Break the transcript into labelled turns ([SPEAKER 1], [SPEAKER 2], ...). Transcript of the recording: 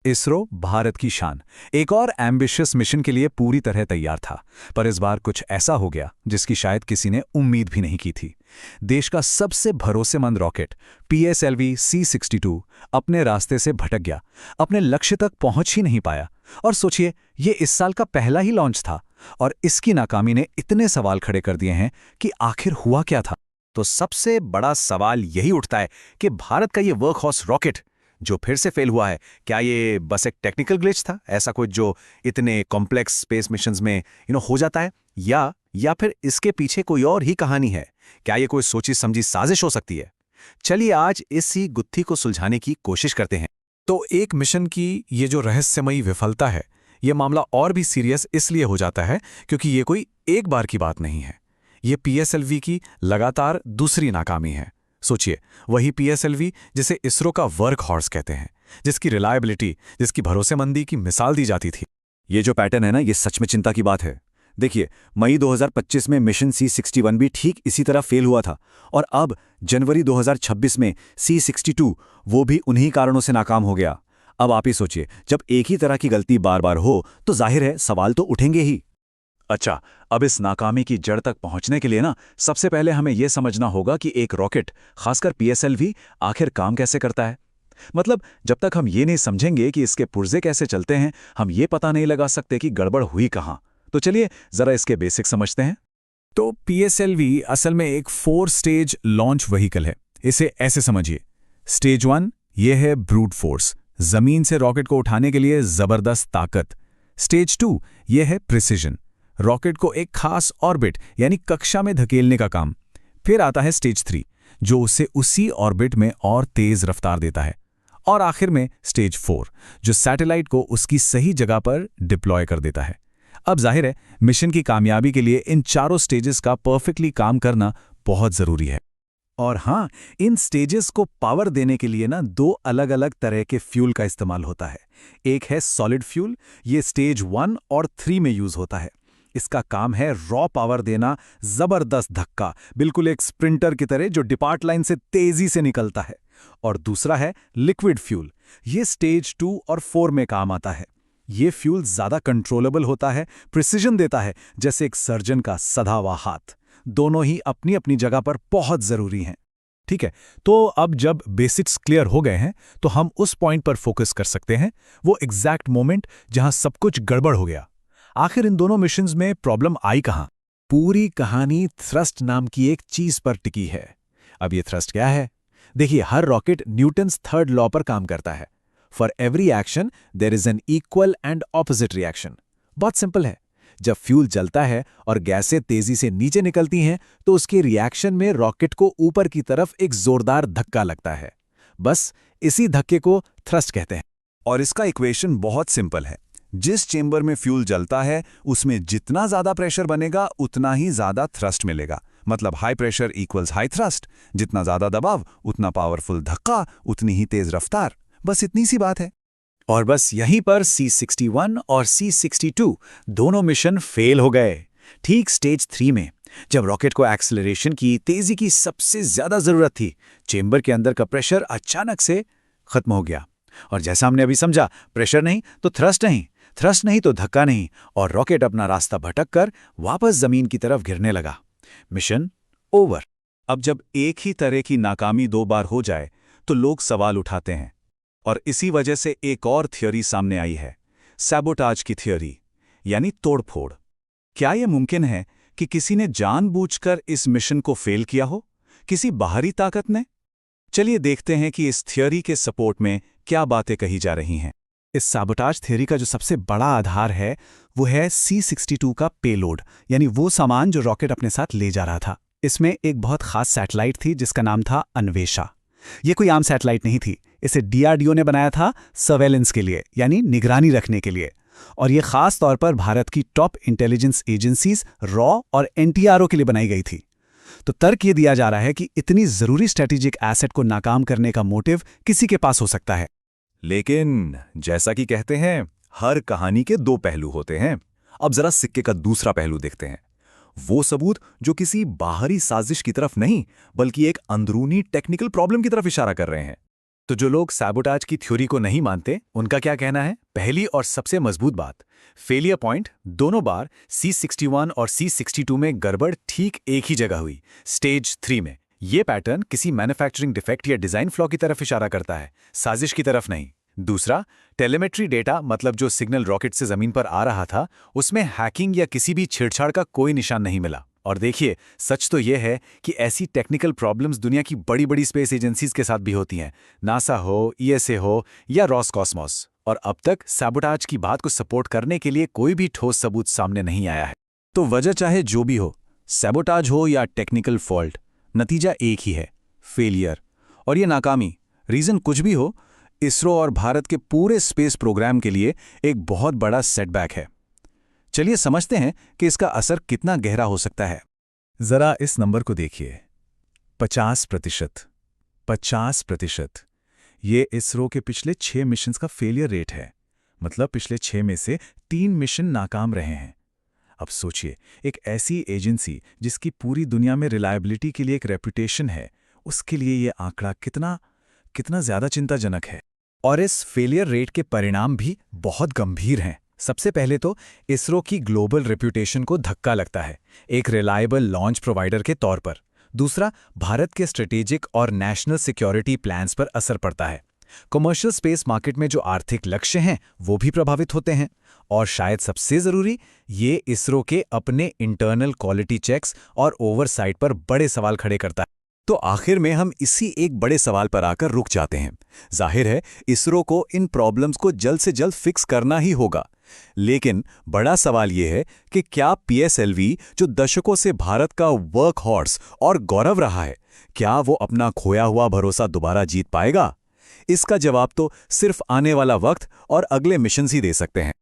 [SPEAKER 1] इसरो भारत की शान एक और एम्बिशियस मिशन के लिए पूरी तरह तैयार था। पर इस बार कुछ ऐसा हो गया जिसकी शायद किसी ने उम्मीद भी नहीं की थी। देश का सबसे भरोसेमंद रॉकेट PSLV C62 अपने रास्ते से भटक गया, अपने लक्ष्य तक पहुंच ही नहीं पाया। और सोचिए, ये इस साल का पहला ही लॉन्च था और इसकी नाकामी ने इतने सवाल खड़े कर दिए हैं कि आखिर हुआ क्या था।
[SPEAKER 2] तो सबसे बड़ा सवाल यही उठता है कि भारत का ये वर्कहॉर्स रॉकेट जो फिर से फेल हुआ है, क्या ये बस एक टेक्निकल ग्लिच था, ऐसा कुछ जो इतने कॉम्प्लेक्स स्पेस मिशंस में हो जाता है, या फिर इसके पीछे कोई और ही कहानी है? क्या ये कोई सोची समझी साजिश हो सकती है? चलिए आज इसी गुत्थी को सुलझाने की कोशिश करते हैं।
[SPEAKER 3] तो एक मिशन की ये जो रहस्यमयी विफलता है, ये मामला और भी सीरियस इसलिए हो जाता है क्योंकि ये कोई एक बार की बात नहीं है। ये PSLV की लगातार दूसरी नाकामी है। सोचिए, वही PSLV जिसे इसरो का वर्क हॉर्स कहते हैं, जिसकी रिलायबिलिटी, जिसकी भरोसेमंदी की मिसाल दी जाती थी।
[SPEAKER 4] ये जो पैटर्न है ना, ये सच में चिंता की बात है। देखिए, मई 2025 में मिशन C61 भी ठीक इसी तरह फेल हुआ था और अब जनवरी 2026 में C62 वो भी उन्हीं कारणों से नाकाम हो गया। अब आप ही सोचिए, जब एक ही तरह की गलती बार बार हो तो जाहिर है सवाल तो उठेंगे ही।
[SPEAKER 1] अच्छा, अब इस नाकामी की जड़ तक पहुंचने के लिए ना सबसे पहले हमें यह समझना होगा कि एक रॉकेट, खासकर PSLV, आखिर काम कैसे करता है। मतलब जब तक हम ये नहीं समझेंगे कि इसके पुर्जे कैसे चलते हैं, हम ये पता नहीं लगा सकते कि गड़बड़ हुई कहां। तो चलिए जरा इसके बेसिक समझते हैं।
[SPEAKER 3] तो PSLV असल में एक 4 स्टेज लॉन्च व्हीकल है। इसे ऐसे समझिए, स्टेज 1 ये है ब्रूट फोर्स, जमीन से रॉकेट को उठाने के लिए जबरदस्त ताकत। स्टेज 2 ये है प्रिसिजन, रॉकेट को एक खास ऑर्बिट यानी कक्षा में धकेलने का काम। फिर आता है स्टेज 3 जो उसे उसी ऑर्बिट में और तेज रफ्तार देता है। और आखिर में स्टेज 4 जो सैटेलाइट को उसकी सही जगह पर डिप्लॉय कर देता है। अब जाहिर है, मिशन की कामयाबी के लिए इन चारों स्टेजेस का परफेक्टली काम करना बहुत जरूरी है।
[SPEAKER 1] और हाँ, इन स्टेजेस को पावर देने के लिए ना 2 अलग अलग तरह के फ्यूल का इस्तेमाल होता है। एक है सॉलिड फ्यूल, ये स्टेज 1 और 3 में यूज होता है। इसका काम है रॉ पावर देना, जबरदस्त धक्का, बिल्कुल एक स्प्रिंटर की तरह जो डिपार्ट लाइन से तेजी से निकलता है। और दूसरा है लिक्विड फ्यूल, ये स्टेज 2 और 4 में काम आता है। ये फ्यूल ज्यादा कंट्रोलेबल होता है, प्रिसिजन देता है, जैसे एक सर्जन का सधा हुआ हाथ। दोनों ही अपनी अपनी जगह पर बहुत जरूरी हैं।
[SPEAKER 3] ठीक है, तो अब जब बेसिक्स क्लियर हो गए हैं तो हम उस पॉइंट पर फोकस कर सकते हैं, वो एग्जैक्ट मोमेंट जहां सब कुछ गड़बड़ हो गया। आखिर इन दोनों मिशंस में प्रॉब्लम आई कहां? पूरी कहानी थ्रस्ट नाम की एक चीज पर टिकी है। अब ये थ्रस्ट क्या है? देखिए, हर रॉकेट न्यूटन्स थर्ड लॉ पर काम करता है। For every action there is an equal and opposite reaction. बहुत सिंपल है। जब फ्यूल जलता है और गैसें तेजी से नीचे निकलती हैं तो उसके रिएक्शन में रॉकेट को ऊपर की तरफ एक जोरदार धक्का लगता है। बस इसी धक्के को थ्रस्ट कहते हैं।
[SPEAKER 4] और इसका इक्वेशन बहुत सिंपल है। जिस चेंबर में फ्यूल जलता है उसमें जितना ज्यादा प्रेशर बनेगा उतना ही ज्यादा थ्रस्ट मिलेगा। मतलब high pressure equals high thrust, जितना ज्यादा दबाव उतना पावरफुल धक्का, उतनी ही तेज रफ्तार। बस इतनी सी बात है।
[SPEAKER 1] और बस यहीं पर C61 और C62 दोनों मिशन फेल हो गए। ठीक स्टेज 3 में, जब रॉकेट को एक्सेलरेशन की, तेजी की सबसे ज्यादा जरूरत थी, चेंबर के अंदर का प्रेशर अचानक से खत्म हो गया। और जैसा हमने अभी समझा, प्रेशर नहीं तो थ्रस्ट नहीं, थ्रस्ट नहीं तो धक्का नहीं, और रॉकेट अपना रास्ता भटक कर वापस जमीन की तरफ गिरने लगा। Mission over. अब जब एक ही तरह की नाकामी 2 बार हो जाए तो लोग सवाल उठाते हैं। और इसी वजह से एक और थियोरी सामने आई है, सैबोटाज की थियोरी, यानी तोड़फोड़। क्या यह मुमकिन है कि किसी ने जानबूझकर इस मिशन को फेल किया हो, किसी बाहरी ताकत ने? चलिए देखते हैं कि इस थियोरी के सपोर्ट में क्या बातें कही जा रही हैं।
[SPEAKER 3] इस सैबोटाज थियोरी का जो सबसे बड़ा आधार है वो है C62 का पेलोड, यानी वो सामान जो रॉकेट अपने साथ ले जा रहा था। इसमें एक बहुत खास सैटेलाइट थी जिसका नाम था अन्वेषा। ये कोई आम सैटेलाइट नहीं थी, इसे DRDO ने बनाया था सर्वेलेंस के लिए, यानी निगरानी रखने के लिए। और ये खास तौर पर भारत की टॉप इंटेलिजेंस एजेंसीज रॉ और NTRO के लिए बनाई गई थी। तो तर्क ये दिया जा रहा है कि इतनी जरूरी स्ट्रेटेजिक एसेट को नाकाम करने का मोटिव किसी के पास हो सकता है।
[SPEAKER 4] लेकिन जैसा कि कहते हैं, हर कहानी के 2 पहलू होते हैं। अब जरा सिक्के का दूसरा पहलू देखते हैं। वो सबूत जो किसी बाहरी साजिश की तरफ नहीं, बल्कि एक अंदरूनी टेक्निकल प्रॉब्लम की तरफ इशारा कर रहे हैं।
[SPEAKER 3] तो जो लोग सैबोटाज की थ्योरी को नहीं मानते, उनका क्या कहना है? पहली और सबसे मजबूत बात, फेलियर पॉइंट दोनों बार C61 और C62 में गड़बड़ ठीक एक ही जगह हुई, स्टेज 3 में। ये पैटर्न किसी मैन्युफैक्चरिंग डिफेक्ट या डिजाइन फ्लॉ की तरफ इशारा करता है, साजिश की तरफ नहीं। दूसरा, टेलीमेट्री डेटा, मतलब जो सिग्नल रॉकेट से जमीन पर आ रहा था, उसमें हैकिंग या किसी भी छेड़छाड़ का कोई निशान नहीं मिला। और देखिए, सच तो यह है कि ऐसी टेक्निकल प्रॉब्लम्स दुनिया की बड़ी बड़ी स्पेस एजेंसीज के साथ भी होती हैं, नासा हो, ESA हो या रॉसकॉस्मॉस। और अब तक सैबोटाज की बात को सपोर्ट करने के लिए कोई भी ठोस सबूत सामने नहीं आया है।
[SPEAKER 4] तो वजह चाहे जो भी हो, सैबोटाज हो या टेक्निकल फॉल्ट, नतीजा एक ही है, फेलियर। और ये नाकामी, रीजन कुछ भी हो, इसरो और भारत के पूरे स्पेस प्रोग्राम के लिए एक बहुत बड़ा सेटबैक है। चलिए समझते हैं कि इसका असर कितना गहरा हो सकता है।
[SPEAKER 3] जरा इस नंबर को देखिए, 50%। 50%। ये इसरो के पिछले 6 मिशंस का फेलियर रेट है। मतलब पिछले 6 में से 3 मिशन नाकाम रहे हैं। अब सोचिए, एक ऐसी एजेंसी जिसकी पूरी दुनिया में रिलायबिलिटी के लिए एक रेपुटेशन है, उसके लिए ये आंकड़ा कितना ज्यादा चिंताजनक है। और इस फेलियर रेट के परिणाम भी बहुत गंभीर हैं। सबसे पहले तो इसरो की ग्लोबल रेप्यूटेशन को धक्का लगता है, एक रिलायबल लॉन्च प्रोवाइडर के तौर पर। दूसरा, भारत के स्ट्रेटेजिक और नेशनल सिक्योरिटी प्लान्स पर असर पड़ता है। कमर्शियल स्पेस मार्केट में जो आर्थिक लक्ष्य हैं वो भी प्रभावित होते हैं। और शायद सबसे जरूरी, ये इसरो के अपने इंटरनल क्वालिटी चेक्स और ओवरसाइट पर बड़े सवाल खड़े करता है।
[SPEAKER 4] तो आखिर में हम इसी एक बड़े सवाल पर आकर रुक जाते हैं। जाहिर है, इसरो को इन प्रॉब्लम्स को जल्द से जल्द फिक्स करना ही होगा। लेकिन बड़ा सवाल यह है कि क्या PSLV, जो दशकों से भारत का वर्क हॉर्स और गौरव रहा है, क्या वो अपना खोया हुआ भरोसा दोबारा जीत पाएगा? इसका जवाब तो सिर्फ आने वाला वक्त और अगले मिशन ही दे सकते हैं।